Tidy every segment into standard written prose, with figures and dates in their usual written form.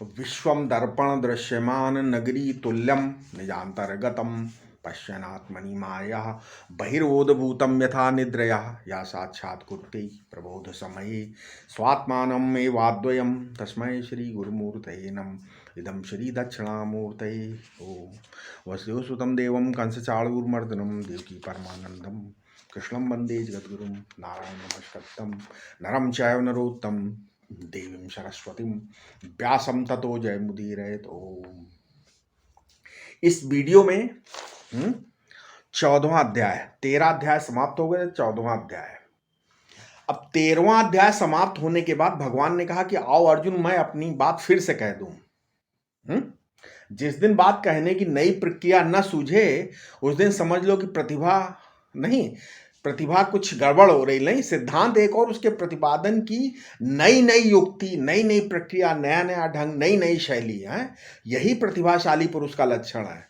विश्वम दर्पण दृश्यमान नगरी तुल्यम निजांतर्गतम पश्यनात्मनि माया बहिर्बोधभूतं यथा निद्रया या साक्षात् कुरुते प्रबोध समये स्वात्मानम् एवाद्वयं तस्मै श्री गुरुमूर्तये नमः। इदं श्री दक्षिणामूर्तये ओम। वसुदेवसुतं देवं कंसचाणूरमर्दनं देवकी परमानंदं कृष्णं वंदे जगद्गुरुं नारायणं नमस्कृतं नरं चैव नरोत्तमं देवीं सरस्वतीं व्यासं ततो जयमुदीरयेत्। ओम। इस वीडियो में 14वां अध्याय, 13 अध्याय समाप्त हो गए, 14वां अध्याय। अब 13वां अध्याय समाप्त होने के बाद भगवान ने कहा कि आओ अर्जुन, मैं अपनी बात फिर से कह दूं। जिस दिन बात कहने की नई प्रक्रिया न सूझे उस दिन समझ लो कि प्रतिभा कुछ गड़बड़ हो रही। नहीं, सिद्धांत एक और उसके प्रतिपादन की नई नई युक्ति, नई नई प्रक्रिया, नया नया ढंग, नई नई शैली है। यही प्रतिभाशाली पुरुष का लक्षण है।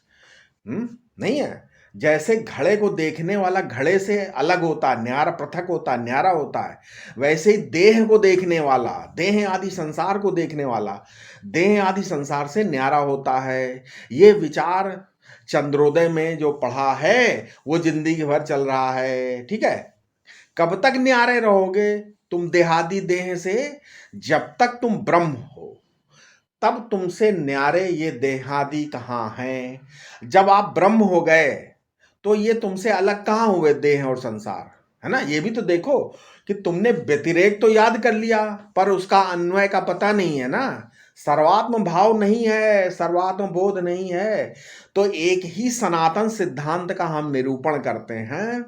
नहीं है? जैसे घड़े को देखने वाला घड़े से अलग होता है, न्यारा पृथक होता है, न्यारा होता है, वैसे ही देह को देखने वाला, देह आदि संसार को देखने वाला देह आदि संसार से न्यारा होता है। ये विचार चंद्रोदय में जो पढ़ा है वो जिंदगी भर चल रहा है। ठीक है? कब तक न्यारे रहोगे तुम देहादि देह से? जब तक तुम ब्रह्म हो तब तुमसे न्यारे ये देहादि कहाँ हैं। जब आप ब्रह्म हो गए तो ये तुमसे अलग कहाँ हुए देह और संसार, है ना? ये भी तो देखो कि तुमने व्यतिरेक तो याद कर लिया पर उसका अन्वय का पता नहीं है ना। सर्वात्म भाव नहीं है, सर्वात्म बोध नहीं है। तो एक ही सनातन सिद्धांत का हम निरूपण करते हैं,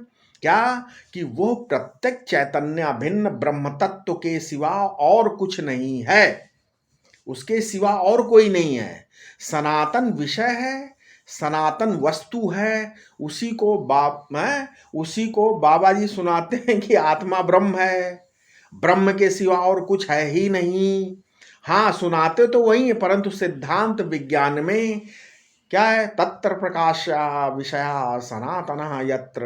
क्या कि वो प्रत्येक चैतन्य भिन्न ब्रह्म तत्व के सिवा और कुछ नहीं है, उसके सिवा और कोई नहीं है। सनातन विषय है, सनातन वस्तु है। उसी को बाबा जी सुनाते हैं कि आत्मा ब्रह्म है, ब्रह्म के सिवा और कुछ है ही नहीं। हाँ, सुनाते तो वही है परंतु सिद्धांत विज्ञान में क्या है? तत्र प्रकाश विषया सनातन यत्र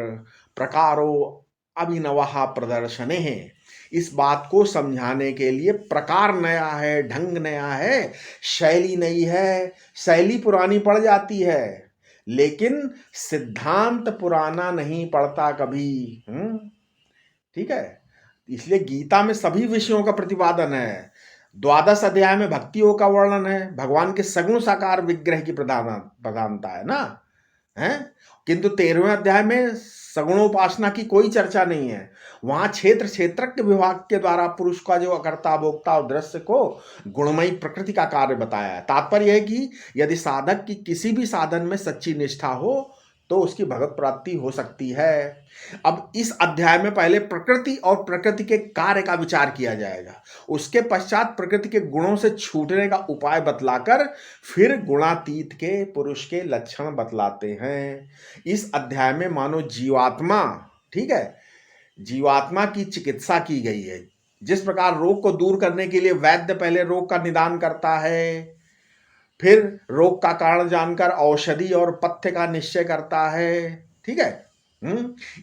प्रकारो अभिनवः प्रदर्शने है। इस बात को समझाने के लिए प्रकार नया है, ढंग नया है, शैली नई है। शैली पुरानी पड़ जाती है लेकिन सिद्धांत पुराना नहीं पड़ता कभी। ठीक है? इसलिए गीता में सभी विषयों का प्रतिपादन है। 12 अध्याय में भक्तियों का वर्णन है, भगवान के सगुण साकार विग्रह की प्रधानता है ना, है? किंतु 13वें अध्याय में सगुणोपासना की कोई चर्चा नहीं है। वहां क्षेत्र क्षेत्रज्ञ विभाग के द्वारा पुरुष का जो अकर्ता भोक्ता और दृश्य को गुणमयी प्रकृति का कार्य बताया है। तात्पर्य है कि यदि साधक की किसी भी साधन में सच्ची निष्ठा हो तो उसकी भगवत प्राप्ति हो सकती है। अब इस अध्याय में पहले प्रकृति और प्रकृति के कार्य का विचार किया जाएगा, उसके पश्चात प्रकृति के गुणों से छूटने का उपाय बतलाकर फिर गुणातीत के पुरुष के लक्षण बतलाते हैं। इस अध्याय में मानो जीवात्मा, ठीक है, जीवात्मा की चिकित्सा की गई है। जिस प्रकार रोग को दूर करने के लिए वैद्य पहले रोग का निदान करता है, फिर रोग का कारण जानकर औषधि और पथ्य का निश्चय करता है। ठीक है?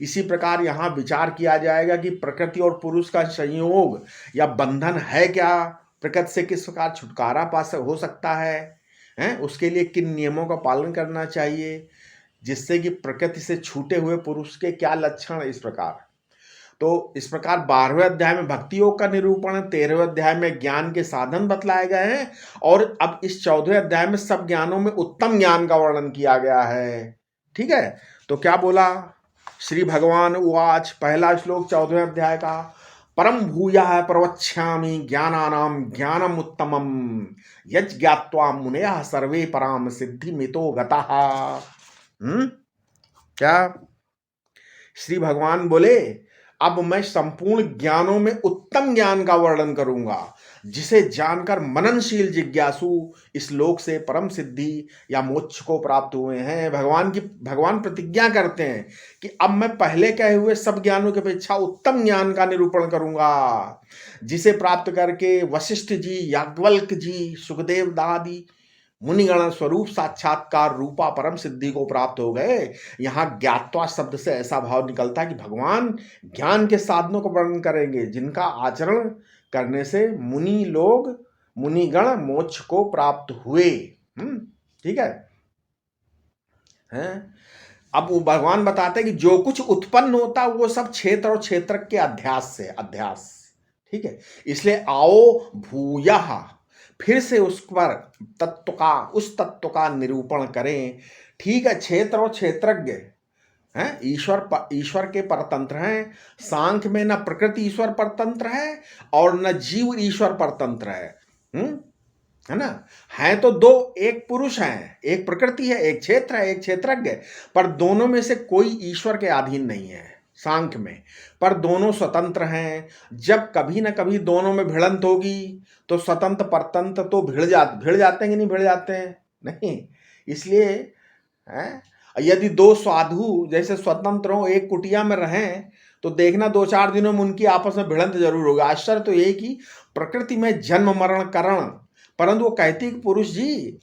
इसी प्रकार यहां विचार किया जाएगा कि प्रकृति और पुरुष का संयोग या बंधन है क्या, प्रकृति से किस प्रकार छुटकारा हो सकता है, उसके लिए किन नियमों का पालन करना चाहिए, जिससे कि प्रकृति से छूटे हुए पुरुष के क्या लक्षण। इस प्रकार तो इस प्रकार 12वें अध्याय में भक्ति योग का निरूपण, 13वें अध्याय में ज्ञान के साधन बतलाए गए हैं और अब इस 14वें अध्याय में सब ज्ञानों में उत्तम ज्ञान का वर्णन किया गया है। ठीक है? तो क्या बोला श्री भगवान उवाच, पहला श्लोक 14वें अध्याय का, परम भूयः प्रवक्ष्यामि ज्ञानानां ज्ञानम उत्तमम यज् ज्ञात्वा मुनयः सर्वे पराम सिद्धिमितो गतः। क्या श्री भगवान बोले, अब मैं संपूर्ण ज्ञानों में उत्तम ज्ञान का वर्णन करूंगा जिसे जानकर मननशील जिज्ञासु इस लोक से परम सिद्धि या मोक्ष को प्राप्त हुए हैं। भगवान प्रतिज्ञा करते हैं कि अब मैं पहले कहे हुए सब ज्ञानों की अपेक्षा उत्तम ज्ञान का निरूपण करूंगा, जिसे प्राप्त करके वशिष्ठ जी, याज्ञवल्क्य जी, सुखदेव दादी मुनिगण स्वरूप साक्षात्कार रूपा परम सिद्धि को प्राप्त हो गए। यहाँ ज्ञात्वा शब्द से ऐसा भाव निकलता है कि भगवान ज्ञान के साधनों को वर्णन करेंगे जिनका आचरण करने से मुनि लोग मुनिगण मोक्ष को प्राप्त हुए। ठीक है। हैं? अब वो भगवान बताते हैं कि जो कुछ उत्पन्न होता है वो सब क्षेत्र और क्षेत्र के अध्यास से, अध्यास। ठीक है। इसलिए आओ भूयः, फिर से उस पर तत्व का, उस तत्व का निरूपण करें। ठीक है, क्षेत्र और क्षेत्रज्ञ हैं, ईश्वर के परतंत्र हैं। सांख्य में न प्रकृति ईश्वर परतंत्र है और न जीव ईश्वर परतंत्र है ना। है तो दो, एक पुरुष है, एक प्रकृति है, एक क्षेत्र है, एक क्षेत्रज्ञ है, पर दोनों में से कोई ईश्वर के अधीन नहीं है सांख्य में, पर दोनों स्वतंत्र हैं। जब कभी ना कभी दोनों में भिड़ंत होगी तो स्वतंत्र परतंत्र तो भिड़ जाते हैं कि नहीं भिड़ जाते हैं? नहीं। इसलिए है, यदि दो साधु जैसे स्वतंत्र हो एक कुटिया में रहें तो देखना 2-4 दिनों में उनकी आपस में भिड़ंत जरूर होगी। आश्चर्य तो यही कि प्रकृति में जन्म मरण करण, परंतु वो कहती कि पुरुष जी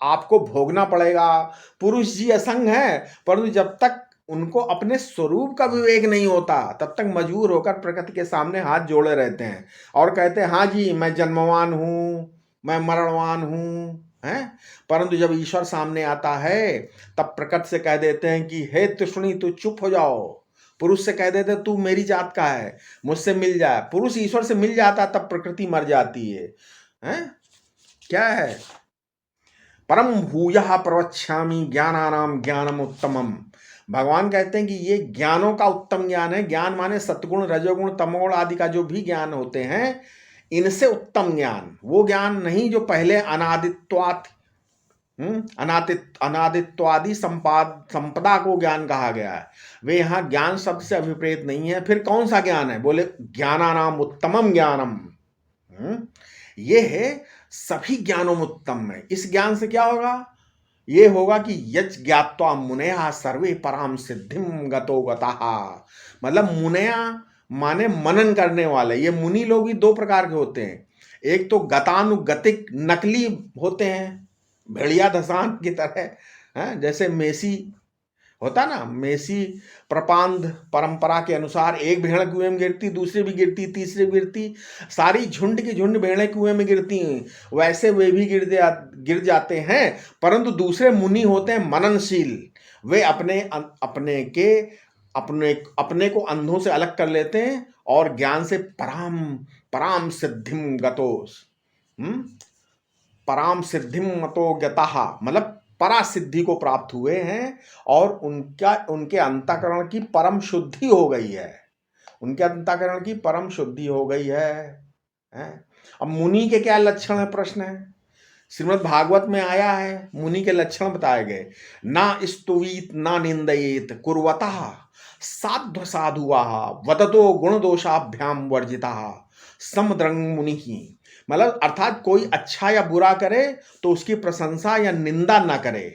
आपको भोगना पड़ेगा, पुरुष जी असंग है, परंतु जब तक उनको अपने स्वरूप का विवेक नहीं होता तब तक मजबूर होकर प्रकृति के सामने हाथ जोड़े रहते हैं और कहते हैं हाँ जी मैं जन्मवान हूं, मैं मरणवान हूं, हैं। परंतु जब ईश्वर सामने आता है तब प्रकृति से कह देते हैं कि हे तृष्णी तू चुप हो जाओ। पुरुष से कह देते तू मेरी जात का है, मुझसे मिल जाए। पुरुष ईश्वर से मिल जाता तब प्रकृति मर जाती है, हैं? क्या है? परम भूयः प्रवक्ष्यामि ज्ञानानाम ज्ञानम उत्तमम। भगवान कहते हैं कि ये ज्ञानों का उत्तम ज्ञान है। ज्ञान माने सतगुण रजोगुण तमोगुण आदि का जो भी ज्ञान होते हैं, इनसे उत्तम ज्ञान वो ज्ञान नहीं जो पहले अनादित्वात् अनादित्वादि संपदा को ज्ञान कहा गया है। वे यहाँ ज्ञान शब्द से अभिप्रेत नहीं है। फिर कौन सा ज्ञान है? बोले ज्ञानानाम उत्तमम ज्ञानम। ये है सभी ज्ञानों में उत्तम है। इस ज्ञान से क्या होगा? ये होगा कि यच ज्ञात्वा मुनया सर्वे पराम सिद्धिम गतो गतः। मतलब मुनया माने मनन करने वाले। ये मुनि लोग भी दो प्रकार के होते हैं। एक तो गतानुगतिक नकली होते हैं, भेड़िया धसान की तरह, है जैसे मेसी होता ना, मेसी प्रपांध परंपरा के अनुसार एक भेड़ कुएं में गिरती, दूसरी भी गिरती, तीसरी भी गिरती, सारी झुंड की झुंड भेड़ें कुएं में गिरती हैं, वैसे वे भी गिर जाते हैं। परंतु दूसरे मुनि होते हैं मननशील। वे अपने को अंधों से अलग कर लेते हैं और ज्ञान से पराम सिद्धिम गतोस, पराम सिद्धिम मतो गतः, मतलब परा सिद्धि को प्राप्त हुए हैं और उनके अंतःकरण की परम शुद्धि हो गई है। उनके अंतःकरण की परम शुद्धि हो गई है। अब मुनि के क्या लक्षण है? प्रश्न है। श्रीमद् भागवत में आया है, मुनि के लक्षण बताए गए। ना स्तुवीत ना निंदयेत कुर्वतः साध्व साधुवाः वदतो गुण दोषाभ्याम वर्जितः समद्रंग मुनि ही। मतलब अर्थात कोई अच्छा या बुरा करे तो उसकी प्रशंसा या निंदा न करे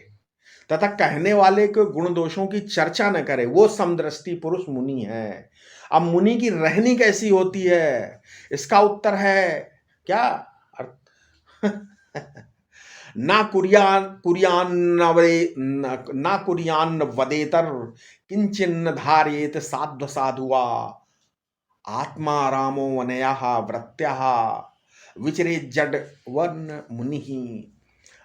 तथा कहने वाले के गुण दोषों की चर्चा न करे, वो समदृष्टि पुरुष मुनि है। अब मुनि की रहनी कैसी होती है? इसका उत्तर है क्या? ना कुरियान वदेतर किंचिन्न धारेत साध्व साधुआ आत्मा रामो वनयः व्रत्यः विचरे जडवन मुनि।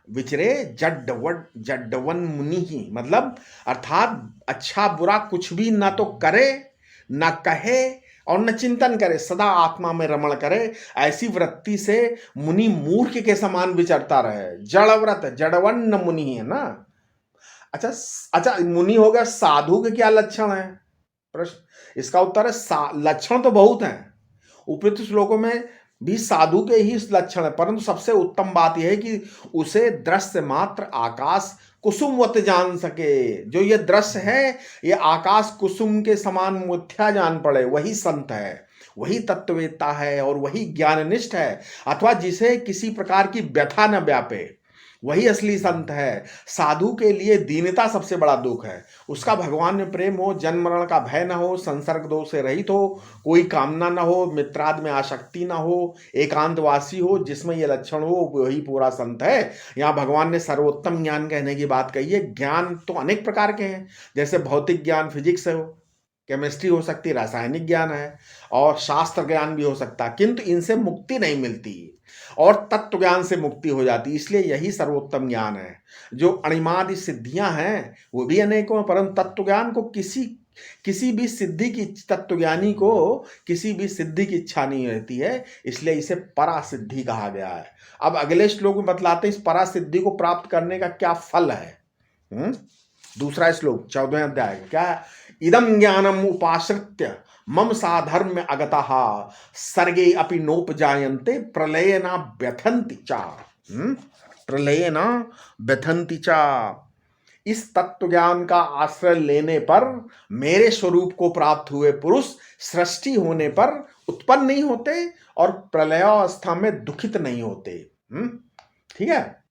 विचरे जडवन मुनि मतलब अर्थात अच्छा बुरा कुछ भी ना तो करे, ना कहे और न चिंतन करे, सदा आत्मा में रमण करे। ऐसी वृत्ति से मुनि मूर्ख के समान विचरता रहे। जड़व्रत जड़वन मुनि है ना। अच्छा, मुनि हो गया। साधु के क्या लक्षण है? प्रश्न। इसका उत्तर है लक्षण तो बहुत हैं, उपयुक्त श्लोकों में भी साधु के ही लक्षण है, परंतु सबसे उत्तम बात यह है कि उसे दृश्य मात्र आकाश कुसुमवत जान सके। जो ये दृश्य है ये आकाश कुसुम के समान मिथ्या जान पड़े, वही संत है, वही तत्ववेत्ता है और वही ज्ञाननिष्ठ है। अथवा जिसे किसी प्रकार की व्यथा न व्यापे, वही असली संत है। साधु के लिए दीनता सबसे बड़ा दुख है। उसका भगवान में प्रेम हो, जन्म मरण का भय न हो, संसर्ग दोष से रहित हो, कोई कामना न हो, मित्रादि में आसक्ति न हो, एकांतवासी हो, जिसमें ये लक्षण हो वही पूरा संत है। यहाँ भगवान ने सर्वोत्तम ज्ञान कहने की बात कही है। ज्ञान तो अनेक प्रकार के हैं, जैसे भौतिक ज्ञान फिजिक्स हो, केमिस्ट्री हो सकती, रासायनिक ज्ञान है और शास्त्र ज्ञान भी हो सकता है, किंतु इनसे मुक्ति नहीं मिलती। और तत्व ज्ञान से मुक्ति हो जाती। इसलिए यही सर्वोत्तम ज्ञान है। जो अणिमादि सिद्धियां हैं वो भी अनेकों हैं, परंतु तत्व ज्ञान को किसी भी सिद्धि की, तत्वज्ञानी को किसी भी सिद्धि की इच्छा नहीं रहती है, इसलिए इसे परासिद्धि कहा गया है। अब अगले श्लोक में बतलाते हैं इस परासिद्धि को प्राप्त करने का क्या फल है। दूसरा श्लोक 14वें अध्याय का क्या है? इदम ज्ञानम उपाश्रित्य मम साधर्म्य अगतः सर्गे अपि नोपजायन्ते प्रलयेन व्यथन्ति च। प्रलयेन व्यथन्ति च। इस तत्व ज्ञान का आश्रय लेने पर मेरे स्वरूप को प्राप्त हुए पुरुष सृष्टि होने पर उत्पन्न नहीं होते और प्रलयावस्था में दुखित नहीं होते। ठीक है।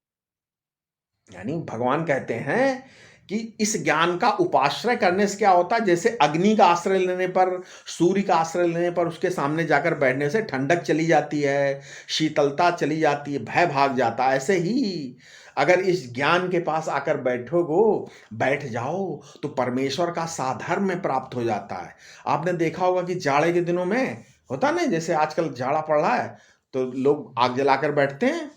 यानी भगवान कहते हैं कि इस ज्ञान का उपाश्रय करने से क्या होता है, जैसे अग्नि का आश्रय लेने पर, सूर्य का आश्रय लेने पर उसके सामने जाकर बैठने से ठंडक चली जाती है, शीतलता चली जाती है, भय भाग जाता है। ऐसे ही अगर इस ज्ञान के पास आकर बैठ जाओ तो परमेश्वर का साधर्म्य प्राप्त हो जाता है। आपने देखा होगा कि जाड़े के दिनों में होता नहीं, जैसे आजकल जाड़ा पड़ रहा है तो लोग आग जलाकर बैठते हैं।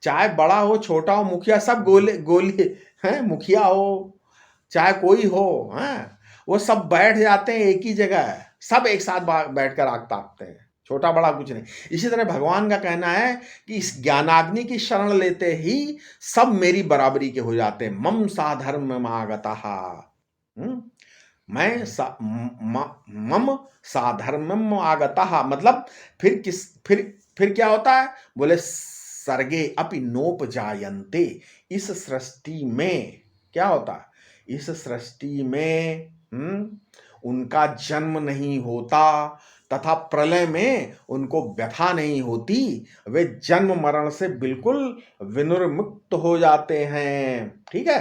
चाहे बड़ा हो छोटा हो, मुखिया सब गोली है, मुखिया हो चाहे कोई हो, हैं वो सब बैठ जाते हैं एक ही जगह, सब एक साथ बैठकर आग तापते हैं, छोटा बड़ा कुछ नहीं। इसी तरह भगवान का कहना है कि इस ज्ञानाग्नि की शरण लेते ही सब मेरी बराबरी के हो जाते हैं। मम साधर्म्यमागतः, मम साधर्म्यमागतः मतलब फिर क्या होता है? बोले सर्गे अपि नोपजायन्ते। इस सृष्टि में क्या होता है? इस सृष्टि में उनका जन्म नहीं होता तथा प्रलय में उनको व्यथा नहीं होती। वे जन्म मरण से बिल्कुल विनिर्मुक्त हो जाते हैं। ठीक है।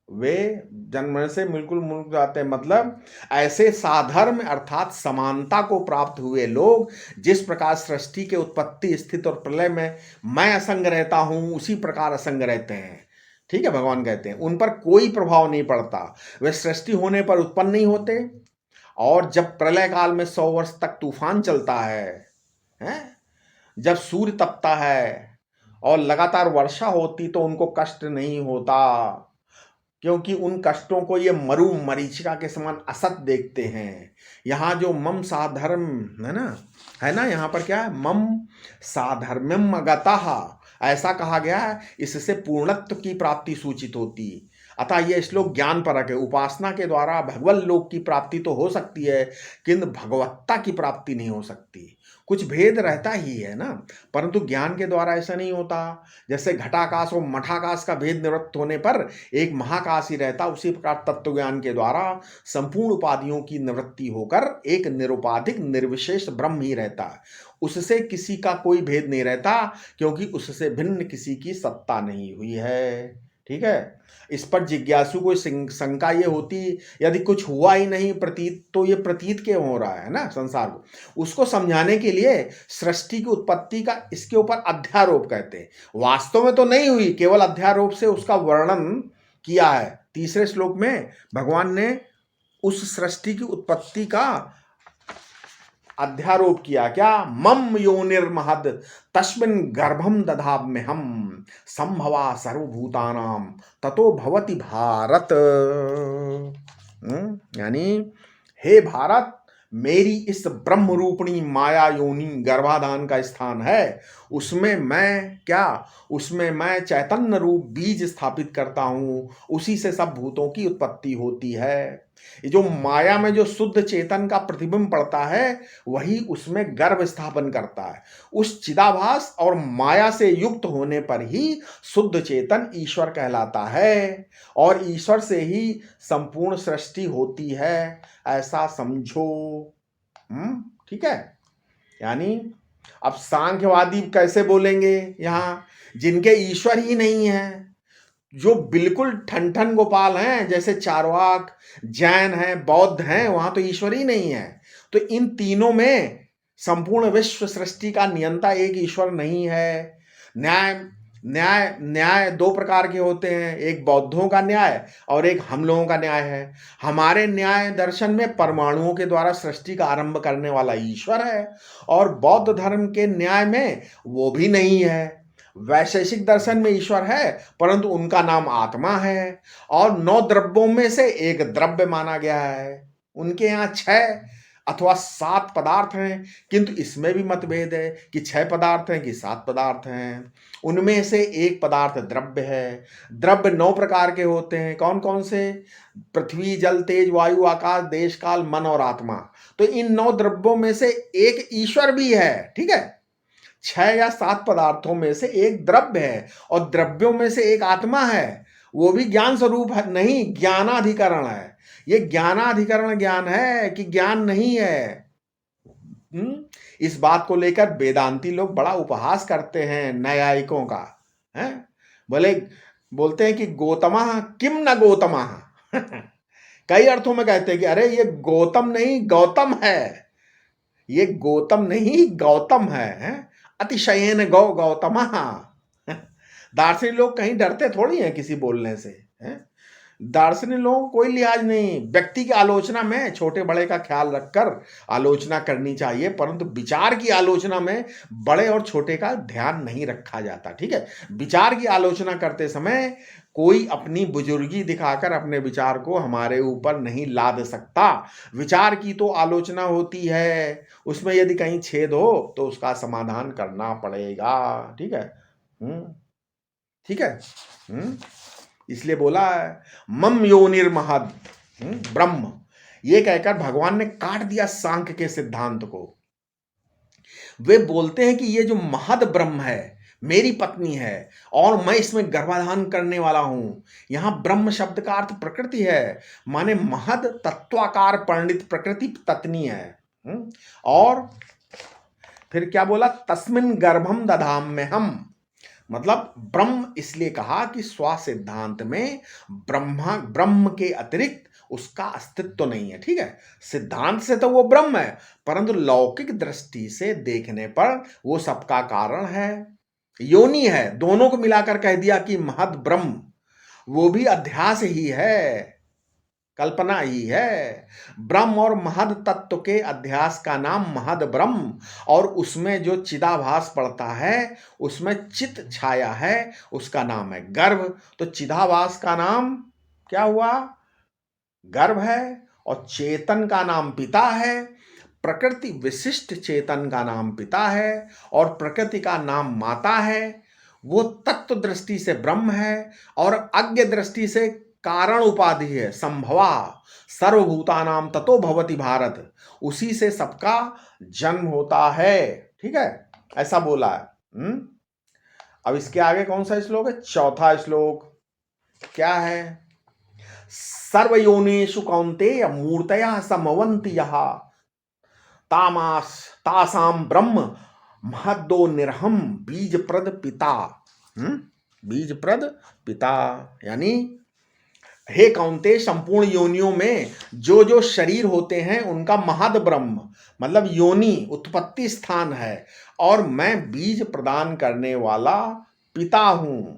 वे जन्म से बिल्कुल मुक्त जाते हैं, मतलब ऐसे साधर्म अर्थात समानता को प्राप्त हुए लोग जिस प्रकार सृष्टि के उत्पत्ति स्थिति और प्रलय में मैं असंग रहता हूं उसी प्रकार असंग रहते हैं। ठीक है। भगवान कहते हैं उन पर कोई प्रभाव नहीं पड़ता, वे सृष्टि होने पर उत्पन्न नहीं होते और जब प्रलय काल में 100 वर्ष तक तूफान चलता है, जब सूर्य तपता है और लगातार वर्षा होती तो उनको कष्ट नहीं होता, क्योंकि उन कष्टों को ये मरु मरीचिका के समान असत देखते हैं। यहाँ जो मम साधर्म है ना, यहाँ पर क्या है? मम साधर्म्यम अगतः ऐसा कहा गया है, इससे पूर्णत्व की प्राप्ति सूचित होती। अतः यह श्लोक ज्ञान परक है। उपासना के द्वारा भगवत लोक की प्राप्ति तो हो सकती है, किंतु भगवत्ता की प्राप्ति नहीं हो सकती। कुछ भेद रहता ही है ना, परंतु ज्ञान के द्वारा ऐसा नहीं होता। जैसे घटाकाश और मठाकाश का भेद निवृत्त होने पर एक महाकाश ही रहता, उसी प्रकार तत्व ज्ञान के द्वारा संपूर्ण उपाधियों की निवृत्ति होकर एक निरुपाधिक निर्विशेष ब्रह्म ही रहता है। उससे किसी का कोई भेद नहीं रहता, क्योंकि उससे भिन्न किसी की सत्ता नहीं हुई है। ठीक है। इस पर जिज्ञासु को शंका ये होती, यदि कुछ हुआ ही नहीं प्रतीत तो ये प्रतीत क्यों हो रहा है ना संसार को, उसको समझाने के लिए सृष्टि की उत्पत्ति का इसके ऊपर अध्यारोप कहते हैं। वास्तव में तो नहीं हुई, केवल अध्यारोप से उसका वर्णन किया है। तीसरे श्लोक में भगवान ने उस सृष्टि की उत्पत्ति का अध्यारोप किया। क्या? मम योनिर्महद तस्मिन् गर्भम दधाम्यहम संभवा सर्वभूतानां ततो भवति भारत। यानी हे भारत, मेरी इस ब्रह्म रूपिणी माया योनि गर्भाधान का स्थान है, उसमें मैं चैतन्य रूप बीज स्थापित करता हूँ, उसी से सब भूतों की उत्पत्ति होती है। ये जो माया में जो शुद्ध चेतन का प्रतिबिंब पड़ता है वही उसमें गर्भ स्थापन करता है। उस चिदाभास और माया से युक्त होने पर ही शुद्ध चेतन ईश्वर कहलाता है और ईश्वर से ही संपूर्ण सृष्टि होती है, ऐसा समझो। ठीक है। यानी अब सांख्यवादी कैसे बोलेंगे यहाँ, जिनके ईश्वर ही नहीं है, जो बिल्कुल ठन गोपाल हैं, जैसे चारवाक, जैन हैं, बौद्ध हैं, वहां तो ईश्वर ही नहीं है। तो इन तीनों में संपूर्ण विश्व सृष्टि का नियंता एक ईश्वर नहीं है। न्याय न्याय न्याय दो प्रकार के होते हैं, एक बौद्धों का न्याय और एक हम लोगों का न्याय है। हमारे न्याय दर्शन में परमाणुओं के द्वारा सृष्टि का आरंभ करने वाला ईश्वर है, और बौद्ध धर्म के न्याय में वो भी नहीं है। वैशेषिक दर्शन में ईश्वर है, परंतु उनका नाम आत्मा है, और 9 द्रव्यों में से एक द्रव्य माना गया है। उनके यहाँ 6 अथवा 7 पदार्थ हैं, किंतु इसमें भी मतभेद है कि 6 पदार्थ हैं कि 7 पदार्थ हैं। उनमें से एक पदार्थ द्रव्य है। द्रव्य 9 प्रकार के होते हैं। कौन कौन से? पृथ्वी, जल, तेज, वायु, आकाश, देश, काल, मन और आत्मा। तो इन 9 द्रव्यों में से एक ईश्वर भी है, ठीक है। 6 या 7 पदार्थों में से एक द्रव्य है, और द्रव्यों में से एक आत्मा है। वो भी ज्ञान स्वरूप है, नहीं, ज्ञानाधिकरण है। ये ज्ञानाधिकरण ज्ञान है कि ज्ञान नहीं है। इस बात को लेकर वेदांती लोग बड़ा उपहास करते हैं न्यायिकों का, है। बोलते हैं कि गौतमा किम न गौतमा कई अर्थों में कहते हैं कि अरे ये गौतम नहीं गौतम है, ये गौतम नहीं गौतम है। अतिशयन गौतमा दार्शनिक लोग कहीं डरते थोड़ी हैं किसी बोलने से, है। दार्शनिक लोगों को कोई लिहाज नहीं। व्यक्ति की आलोचना में छोटे बड़े का ख्याल रखकर आलोचना करनी चाहिए, परंतु विचार की आलोचना में बड़े और छोटे का ध्यान नहीं रखा जाता, ठीक है। विचार की आलोचना करते समय कोई अपनी बुजुर्गी दिखाकर अपने विचार को हमारे ऊपर नहीं लाद सकता। विचार की तो आलोचना होती है, उसमें यदि कहीं छेद हो तो उसका समाधान करना पड़ेगा, ठीक है। ठीक है। इसलिए बोला है मम योनिर्महद ब्रह्म। ये कहकर भगवान ने काट दिया सांख्य के सिद्धांत को। वे बोलते हैं कि ये जो महद ब्रह्म है मेरी पत्नी है, और मैं इसमें गर्भाधान करने वाला हूं। यहां ब्रह्म शब्द का अर्थ प्रकृति है, माने महद तत्वाकार परिणित प्रकृति तत्नी है। और फिर क्या बोला? तस्मिन गर्भम दधाम में हम, मतलब ब्रह्म इसलिए कहा कि स्व सिद्धांत में ब्रह्म के अतिरिक्त उसका अस्तित्व तो नहीं है, ठीक है। सिद्धांत से तो वो ब्रह्म है, परंतु लौकिक दृष्टि से देखने पर वो सबका कारण है, योनि है। दोनों को मिलाकर कह दिया कि महद ब्रह्म, वो भी अध्यास ही है, कल्पना ही है। ब्रह्म और महद तत्व के अध्यास का नाम महद ब्रह्म, और उसमें जो चिदाभास पड़ता है उसमें चित छाया है, उसका नाम है गर्भ। तो चिदाभास का नाम क्या हुआ? गर्भ है। और चेतन का नाम पिता है। प्रकृति विशिष्ट चेतन का नाम पिता है, और प्रकृति का नाम माता है। वो तत्व दृष्टि से ब्रह्म है, और अज्ञ दृष्टि से कारण उपाधि है, संभवा। सर्वभूतानाम ततो भवति भारत, उसी से सबका जन्म होता है, ठीक है। ऐसा बोला है। अब इसके आगे कौन सा श्लोक है? चौथा श्लोक क्या है? सर्वयोनिषु कौन्तेय मूर्तयः समवन्ति यः तासाम ब्रह्म महदो निर्हम बीजप्रद पिता। बीजप्रद पिता यानी हे कौन्तेय, संपूर्ण योनियों में जो जो शरीर होते हैं उनका महद ब्रह्म मतलब योनि उत्पत्ति स्थान है, और मैं बीज प्रदान करने वाला पिता हूं।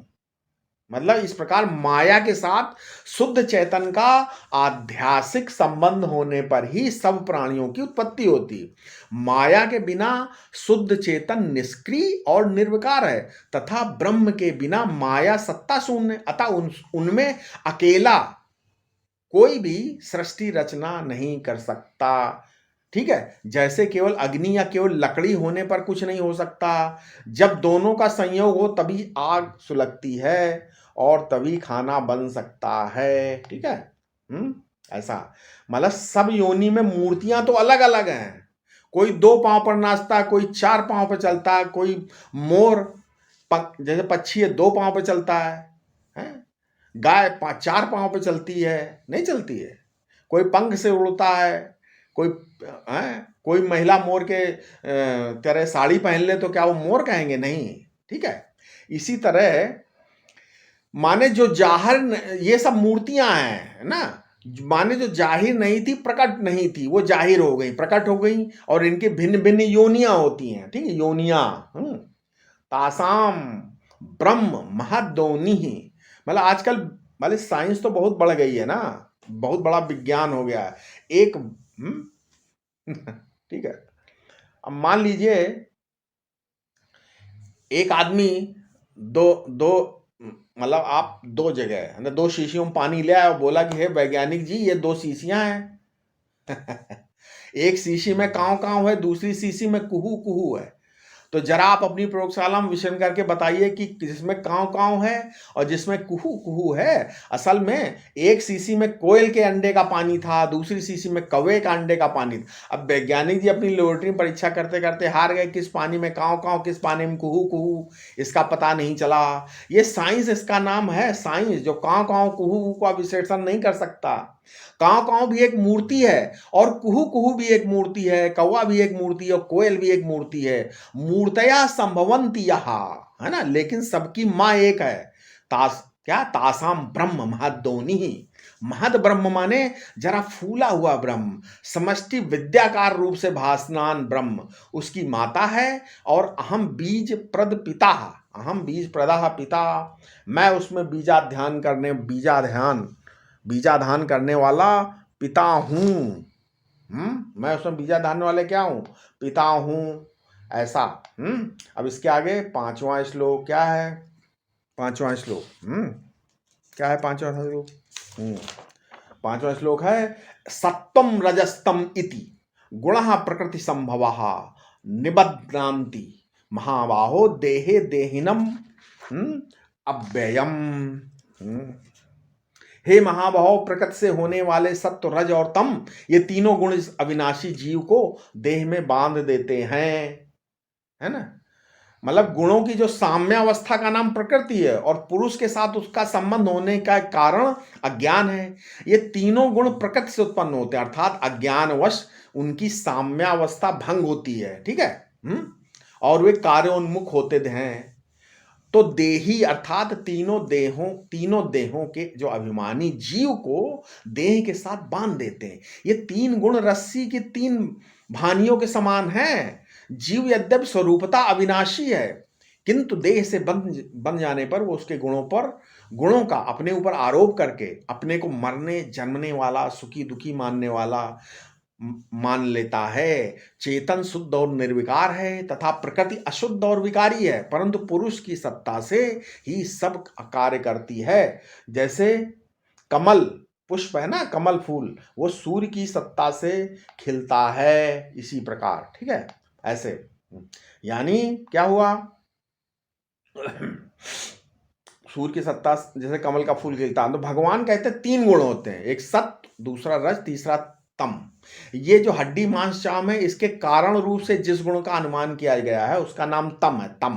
मतलब इस प्रकार माया के साथ शुद्ध चेतन का आध्यासिक संबंध होने पर ही सब प्राणियों की उत्पत्ति होती। माया के बिना शुद्ध चेतन निष्क्रिय और निर्विकार है, तथा ब्रह्म के बिना माया सत्ता शून्य। अतः उनमें अकेला कोई भी सृष्टि रचना नहीं कर सकता, ठीक है। जैसे केवल अग्नि या केवल लकड़ी होने पर कुछ नहीं हो सकता, जब दोनों का संयोग हो तभी आग सुलगती है और तभी खाना बन सकता है, ठीक है। ऐसा मतलब सब योनि में मूर्तियां तो अलग अलग हैं। कोई 2 पांव पर नाचता है, कोई 4 पांव पर चलता है, कोई मोर जैसे पक्षी है 2 पांव पर चलता है? गाय 4 पांव पर चलती है? नहीं चलती है। कोई पंख से उड़ता है, कोई महिला मोर के तरह साड़ी पहन ले तो क्या वो मोर कहेंगे? नहीं, ठीक है। इसी तरह माने जो जाहिर, ये सब मूर्तियां हैं ना, माने जो जाहिर नहीं थी, प्रकट नहीं थी, वो जाहिर हो गई, प्रकट हो गई, और इनके भिन्न भिन्न योनियां होती हैं, ठीक है। योनियां तासाम ब्रह्म महदोनी ही। मतलब आजकल मतलब साइंस तो बहुत बढ़ गई है ना, बहुत बड़ा विज्ञान हो गया है। एक ठीक है। अब मान लीजिए एक आदमी दो दो मतलब आप दो जगह मतलब दो शीशियों में पानी ले आया और बोला कि हे वैज्ञानिक जी ये दो शीशियां हैं। एक शीशी में कांव कांव है, दूसरी शीशी में कुहू कुहू है। तो जरा आप अपनी प्रयोगशाला में विषम करके बताइए कि जिसमें कांव कांव है और जिसमें कुहू कुहू है, असल में एक शीशी में कोयल के अंडे का पानी था, दूसरी शीशी में कौवे का अंडे का पानी था। अब वैज्ञानिक जी अपनी लेबोरेटरी में परीक्षा करते करते हार गए, किस पानी में कांव कांव, किस पानी में कुहू कुहू, इसका पता नहीं चला। ये साइंस इसका नाम है, साइंस जो कांव कांव कुहू कुहू का विश्लेषण नहीं कर सकता। कांव कांव भी एक मूर्ति है और कुहू कुहू भी एक मूर्ति है, कौवा भी एक मूर्ति है और कोयल भी एक मूर्ति है। मूर्तया संभवंती यहा, है ना, लेकिन सबकी माँ एक है। क्या तासाम ब्रह्म महदोनी ही। महद ब्रह्म माने जरा फूला हुआ ब्रह्म, समष्टि विद्याकार रूप से भासमान ब्रह्म उसकी माता है। और अहम बीज प्रद पिता, अहम बीज प्रदा पिता, मैं उसमें बीजाधान करने वाला पिता हूं। मैं उसमें बीजाधान वाले क्या हूं, पिता हूं, ऐसा। अब इसके आगे पांचवा श्लोक क्या है, पांचवा श्लोक क्या है, पांचवा श्लोक पांचवा श्लोक है सत्वम रजस्तम इति गुणः प्रकृति संभवः निबध्नान्ति महाबाहो देहे देहिनम अव्ययम। हे महाभाव, प्रकृति से होने वाले सत्व रज और तम, ये तीनों गुण इस अविनाशी जीव को देह में बांध देते हैं, है ना। मतलब गुणों की जो साम्यावस्था का नाम प्रकृति है और पुरुष के साथ उसका संबंध होने का कारण अज्ञान है। ये तीनों गुण प्रकृति से उत्पन्न होते हैं, अर्थात अज्ञानवश उनकी साम्यावस्था भंग होती है, ठीक है। और वे कार्योन्मुख होते हैं। तो देही अर्थात तीनों देहों के जो अभिमानी जीव को देह के साथ बांध देते हैं। ये तीन गुण रस्सी की तीन भानियों के समान हैं। जीव यद्यपि स्वरूपता अविनाशी है, किंतु देह से बन जाने पर वो उसके गुणों का अपने ऊपर आरोप करके अपने को मरने जन्मने वाला, सुखी दुखी मानने वाला मान लेता है। चेतन शुद्ध और निर्विकार है तथा प्रकृति अशुद्ध और विकारी है, परंतु पुरुष की सत्ता से ही सब कार्य करती है। जैसे कमल पुष्प है ना, कमल फूल, वो सूर्य की सत्ता से खिलता है, इसी प्रकार, ठीक है। ऐसे यानी क्या हुआ, सूर्य की सत्ता जैसे कमल का फूल खिलता है, तो भगवान कहते हैं तीन गुण होते हैं, एक सत्व, दूसरा रज, तीसरा तम। ये जो हड्डी मांस चाम है, इसके कारण रूप से जिस गुण का अनुमान किया गया है उसका नाम तम है। तम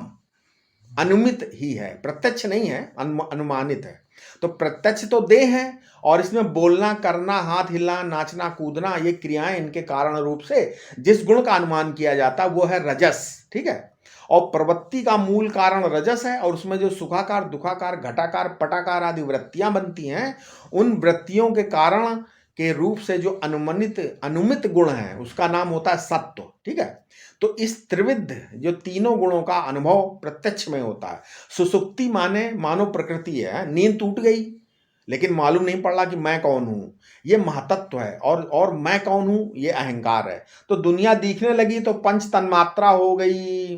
अनुमित ही है, प्रत्यक्ष नहीं है, अनुमानित है। तो प्रत्यक्ष तो देह है और इसमें बोलना, करना, हाथ हिलना, नाचना, कूदना, ये क्रियाएं इनके कारण रूप से जिस गुण का अनुमान किया जाता है वो है रजस, ठीक है। और प्रवृत्ति का मूल कारण रजस है और उसमें जो सुखाकार, दुखाकार, घटाकार, पटाकार आदि वृत्तियां बनती हैं, उन वृत्तियों के कारण के रूप से जो अनुमित गुण है उसका नाम होता है सत्व, ठीक है। तो इस त्रिविध जो तीनों गुणों का अनुभव प्रत्यक्ष में होता है। सुसुप्ति माने मानो प्रकृति है, नींद टूट गई लेकिन मालूम नहीं पड़ रहा कि मैं कौन हूं, ये महतत्व है। और मैं कौन हूं, ये अहंकार है। तो दुनिया दिखने लगी तो पंच तन्मात्रा हो गई।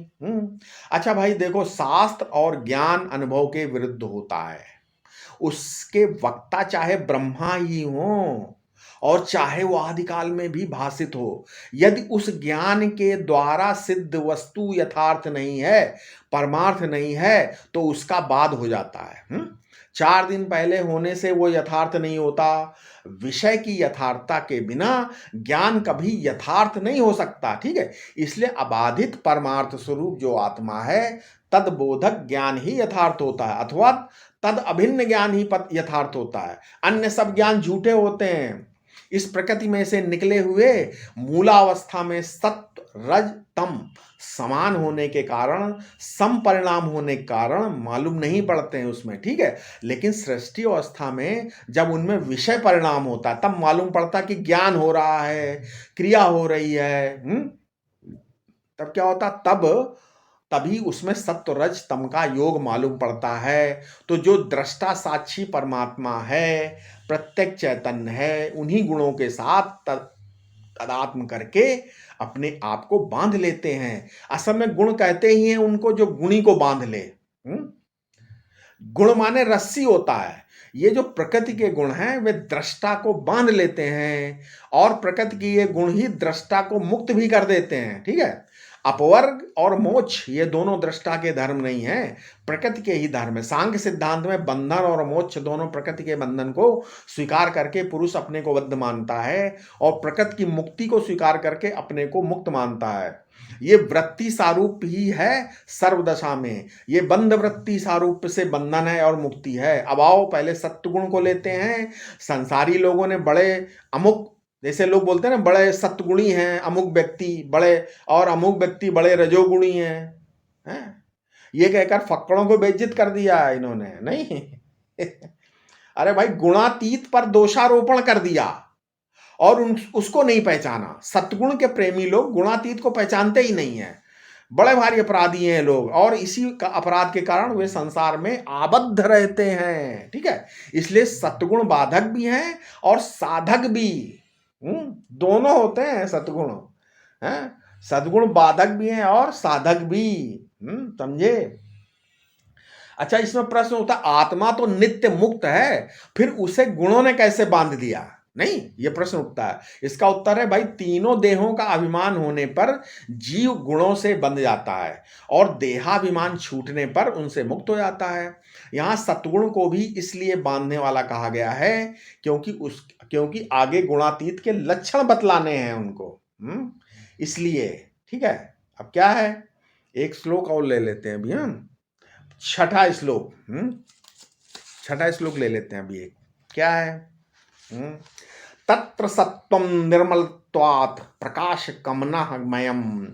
अच्छा भाई देखो, शास्त्र और ज्ञान अनुभव के विरुद्ध होता है। उसके वक्ता चाहे ब्रह्मा ही हो और चाहे वो आदिकाल में भी भाषित हो, यदि उस ज्ञान के द्वारा सिद्ध वस्तु यथार्थ नहीं है, परमार्थ नहीं है, तो उसका बाद हो जाता है। 4 दिन पहले होने से वो यथार्थ नहीं होता। विषय की यथार्थता के बिना ज्ञान कभी यथार्थ नहीं हो सकता, ठीक है। इसलिए अबाधित परमार्थ स्वरूप जो आत्मा है, तदबोधक ज्ञान ही यथार्थ होता है, अथवा तद अभिन्न ज्ञान ही यथार्थ होता है। अन्य सब ज्ञान झूठे होते हैं। इस प्रकृति में से निकले हुए मूलावस्था में सत्व, रज, तम समान होने के कारण, सम परिणाम होने के कारण मालूम नहीं पड़ते हैं उसमें, ठीक है। लेकिन सृष्टि अवस्था में जब उनमें विषय परिणाम होता है तब मालूम पड़ता कि ज्ञान हो रहा है, क्रिया हो रही है। तब क्या होता, तब तभी उसमें सत्व रज तम का योग मालूम पड़ता है। तो जो दृष्टा साक्षी परमात्मा है, प्रत्यक्ष चैतन्य है, उन्हीं गुणों के साथ तदात्म करके अपने आप को बांध लेते हैं। असल में गुण कहते ही हैं उनको जो गुणी को बांध ले। गुण माने रस्सी होता है। ये जो प्रकृति के गुण हैं वे दृष्टा को बांध लेते हैं, और प्रकृति की ये गुण ही दृष्टा को मुक्त भी कर देते हैं। ठीक है, अपवर्ग और मोक्ष ये दोनों दृष्टा के धर्म नहीं है, प्रकृति के ही धर्म है। सांख्य सिद्धांत में बंधन और मोक्ष दोनों प्रकृति के बंधन को स्वीकार करके पुरुष अपने को बद्ध मानता है, और प्रकृति की मुक्ति को स्वीकार करके अपने को मुक्त मानता है। ये वृत्ति सारूप ही है सर्वदशा में। ये बंध वृत्ति सारूप से बंधन है और मुक्ति है। अब आओ पहले सत्वगुण को लेते हैं। संसारी लोगों ने बड़े अमुक, जैसे लोग बोलते हैं ना, बड़े सत्गुणी हैं अमुक व्यक्ति बड़े, और अमुक व्यक्ति बड़े रजोगुणी हैं। ये कहकर फक्कड़ों को बेइज्जत कर दिया इन्होंने, नहीं अरे भाई, गुणातीत पर दोषारोपण कर दिया और उसको नहीं पहचाना। सत्गुण के प्रेमी लोग गुणातीत को पहचानते ही नहीं है। बड़े भारी अपराधी हैं लोग, और इसी का अपराध के कारण वे संसार में आबद्ध रहते हैं। ठीक है, इसलिए सत्गुण बाधक भी हैं और साधक भी। दोनों होते हैं सत्गुण, हैं, सद्गुण बाधक भी हैं और साधक भी। समझे? अच्छा, इसमें प्रश्न उठता, आत्मा तो नित्य मुक्त है, फिर उसे गुणों ने कैसे बांध दिया? नहीं, ये प्रश्न उठता है। इसका उत्तर है भाई, तीनों देहों का अभिमान होने पर जीव गुणों से बंध जाता है, और देहाभिमान छूटने पर उनसे मुक्त हो जाता है। यहाँ सत्गुण को भी इसलिए बांधने वाला कहा गया है क्योंकि आगे गुणातीत के लक्षण बतलाने हैं उनको, इसलिए। ठीक है, अब क्या है, एक श्लोक और ले लेते हैं अभी हम, छठा श्लोक ले लेते हैं अभी। एक क्या है, तत्र सत्वं निर्मलत्वात् प्रकाश कमनमयम्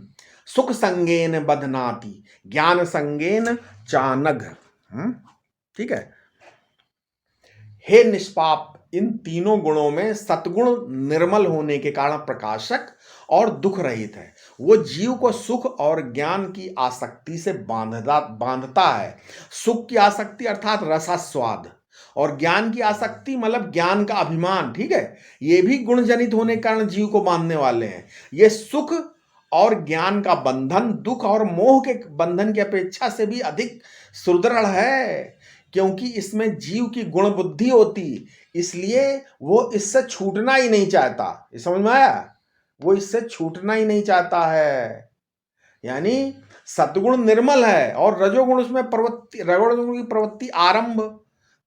सुख संगेन बध्नाति ज्ञान संगेन चानघ। ठीक है, हे निष्पाप, इन तीनों गुणों में सत्गुण निर्मल होने के कारण प्रकाशक और दुख रहित है। वो जीव को सुख और ज्ञान की आसक्ति से बांधता है। सुख की आसक्ति अर्थात रसास्वाद, और ज्ञान की आसक्ति मतलब ज्ञान का अभिमान। ठीक है, ये भी गुण जनित होने के कारण जीव को बांधने वाले हैं। ये सुख और ज्ञान का बंधन दुख और मोह के बंधन की अपेक्षा से भी अधिक सुदृढ़ है, क्योंकि इसमें जीव की गुण बुद्धि होती, इसलिए वो इससे छूटना ही नहीं चाहता। ये समझ में आया? वो इससे छूटना ही नहीं चाहता है। यानी सत्गुण निर्मल है और रजोगुण उसमें रजोगुण की प्रवृत्ति आरंभ,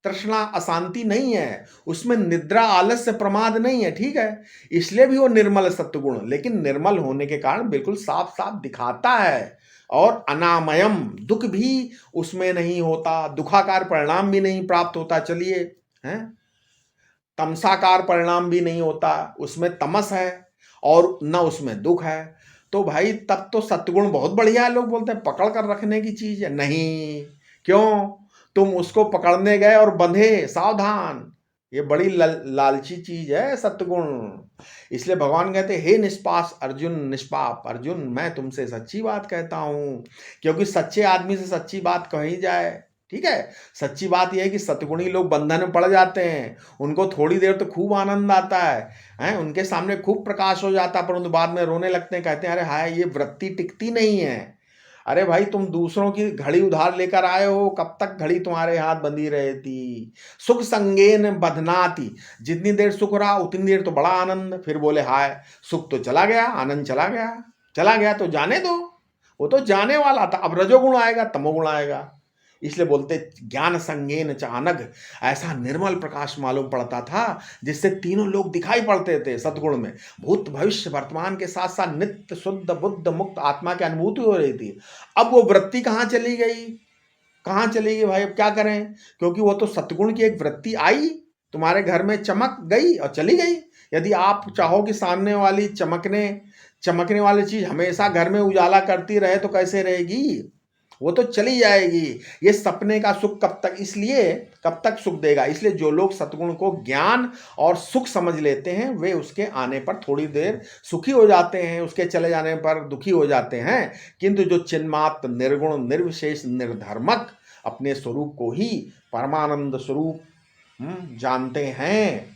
तृष्णा, अशांति नहीं है, उसमें निद्रा, आलस्य, प्रमाद नहीं है। ठीक है, इसलिए भी वो निर्मल है सत्गुण, लेकिन निर्मल होने के कारण बिल्कुल साफ साफ दिखाता है। और अनामयम, दुख भी उसमें नहीं होता, दुखाकार परिणाम भी नहीं प्राप्त होता। चलिए, हैं, तमसाकार परिणाम भी नहीं होता, उसमें तमस है और न उसमें दुख है। तो भाई तब तो सत्गुण बहुत बढ़िया है। लोग बोलते हैं पकड़ कर रखने की चीज है। नहीं, क्यों? तुम उसको पकड़ने गए और बंधे, सावधान, ये बड़ी लालची चीज है सत्गुण। इसलिए भगवान कहते, हे निष्पाप अर्जुन, मैं तुमसे सच्ची बात कहता हूं, क्योंकि सच्चे आदमी से सच्ची बात कही जाए। ठीक है, सच्ची बात यह है कि सत्गुणी लोग बंधन में पड़ जाते हैं, उनको थोड़ी देर तो खूब आनंद आता है, उनके सामने खूब प्रकाश हो जाता है, परंतु बाद में रोने लगते हैं, कहते हैं अरे हाय, ये वृत्ति टिकती नहीं है। अरे भाई, तुम दूसरों की घड़ी उधार लेकर आए हो, कब तक घड़ी तुम्हारे हाथ बंधी रहती। सुख संगेन बधनाति, जितनी देर सुख रहा उतनी देर तो बड़ा आनंद, फिर बोले हाय सुख तो चला गया, आनंद चला गया तो जाने दो, वो तो जाने वाला था। अब रजोगुण आएगा, तमोगुण आएगा। इसलिए बोलते ज्ञान संगेन चानघ, ऐसा निर्मल प्रकाश मालूम पड़ता था जिससे तीनों लोग दिखाई पड़ते थे। सद्गुण में भूत भविष्य वर्तमान के साथ साथ नित्य शुद्ध बुद्ध मुक्त आत्मा की अनुभूति हो रही थी। अब वो वृत्ति कहाँ चली गई भाई? अब क्या करें, क्योंकि वो तो सद्गुण की एक वृत्ति आई, तुम्हारे घर में चमक गई और चली गई। यदि आप चाहो कि सामने वाली चमकने वाली चीज हमेशा घर में उजाला करती रहे तो कैसे रहेगी? वो तो चली जाएगी। ये सपने का सुख कब तक, इसलिए कब तक सुख देगा। इसलिए जो लोग सतगुण को ज्ञान और सुख समझ लेते हैं वे उसके आने पर थोड़ी देर सुखी हो जाते हैं, उसके चले जाने पर दुखी हो जाते हैं। किंतु जो चिन्मात्र निर्गुण निर्विशेष निर्धर्मक अपने स्वरूप को ही परमानंद स्वरूप जानते हैं,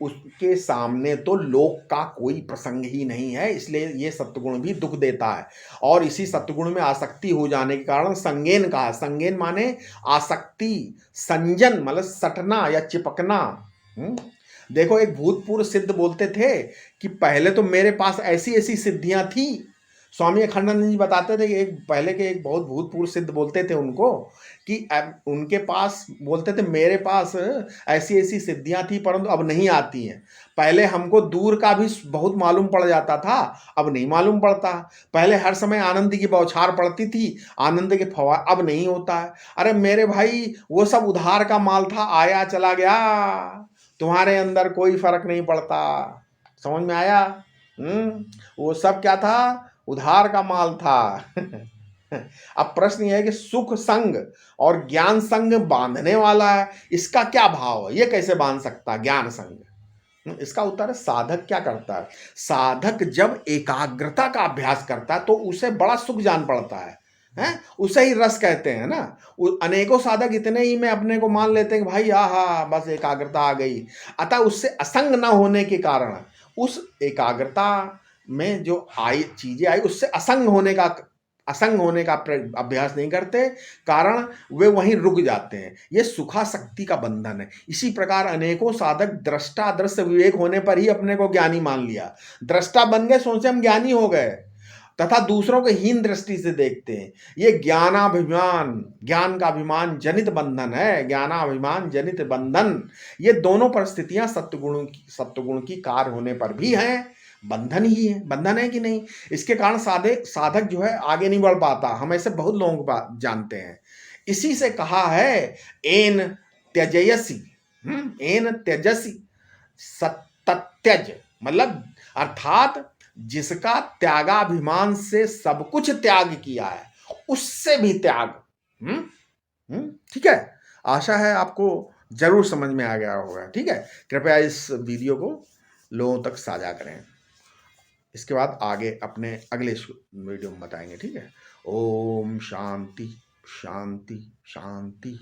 उसके सामने तो लोक का कोई प्रसंग ही नहीं है। इसलिए ये सत्वगुण भी दुख देता है। और इसी सत्वगुण में आसक्ति हो जाने के कारण संगेन कहा। संगेन माने आसक्ति, संजन मतलब सटना या चिपकना। देखो एक भूतपूर्व सिद्ध बोलते थे कि पहले तो मेरे पास ऐसी ऐसी सिद्धियां थी। स्वामी अखंडानंद जी बताते थे कि एक पहले के एक बहुत भूतपूर्व सिद्ध बोलते थे उनको कि उनके पास बोलते थे मेरे पास ऐसी ऐसी सिद्धियां थी परंतु अब नहीं आती हैं। पहले हमको दूर का भी बहुत मालूम पड़ जाता था, अब नहीं मालूम पड़ता। पहले हर समय आनंद की बौछार पड़ती थी, आनंद के फवार अब नहीं होता है। अरे मेरे भाई वो सब उधार का माल था, आया चला गया, तुम्हारे अंदर कोई फर्क नहीं पड़ता। समझ में आया? वो सब क्या था? उधार का माल था। अब प्रश्न यह है कि सुख संग और ज्ञान संग बांधने वाला है, इसका क्या भाव है? ये कैसे बांध सकता ज्ञान संग? इसका उत्तर है साधक क्या करता है। साधक जब एकाग्रता का अभ्यास करता है तो उसे बड़ा सुख जान पड़ता है, उसे ही रस कहते हैं ना। अनेकों साधक इतने ही में अपने को मान लेते हैं कि भाई आहा बस एकाग्रता आ गई। अतः उससे असंग न होने के कारण उस एकाग्रता में जो आई चीजें आई उससे असंग होने का अभ्यास नहीं करते, कारण वे वहीं रुक जाते हैं। ये सुखासक्ति का बंधन है। इसी प्रकार अनेकों साधक दृष्टा दृश्य विवेक होने पर ही अपने को ज्ञानी मान लिया, दृष्टा बन गए, सोचे हम ज्ञानी हो गए, तथा दूसरों को हीन दृष्टि से देखते हैं। ये ज्ञानाभिमान, ज्ञान का अभिमान जनित बंधन है। ज्ञानाभिमान जनित बंधन, ये दोनों परिस्थितियां सत्वगुण की कार्य होने पर भी हैं, बंधन ही है। बंधन है कि नहीं? इसके कारण साधक जो है आगे नहीं बढ़ पाता। हम ऐसे बहुत लोगों को जानते हैं। इसी से कहा है एन त्यजयसी, एन त्यजसी सत्यज, मतलब अर्थात जिसका त्यागाभिमान से सब कुछ त्याग किया है उससे भी त्याग। ठीक है, आशा है आपको जरूर समझ में आ गया होगा। ठीक है, कृपया इस वीडियो को लोगों तक साझा करें। इसके बाद आगे अपने अगले वीडियो में बताएंगे। ठीक है, ओम शांति शांति शांति।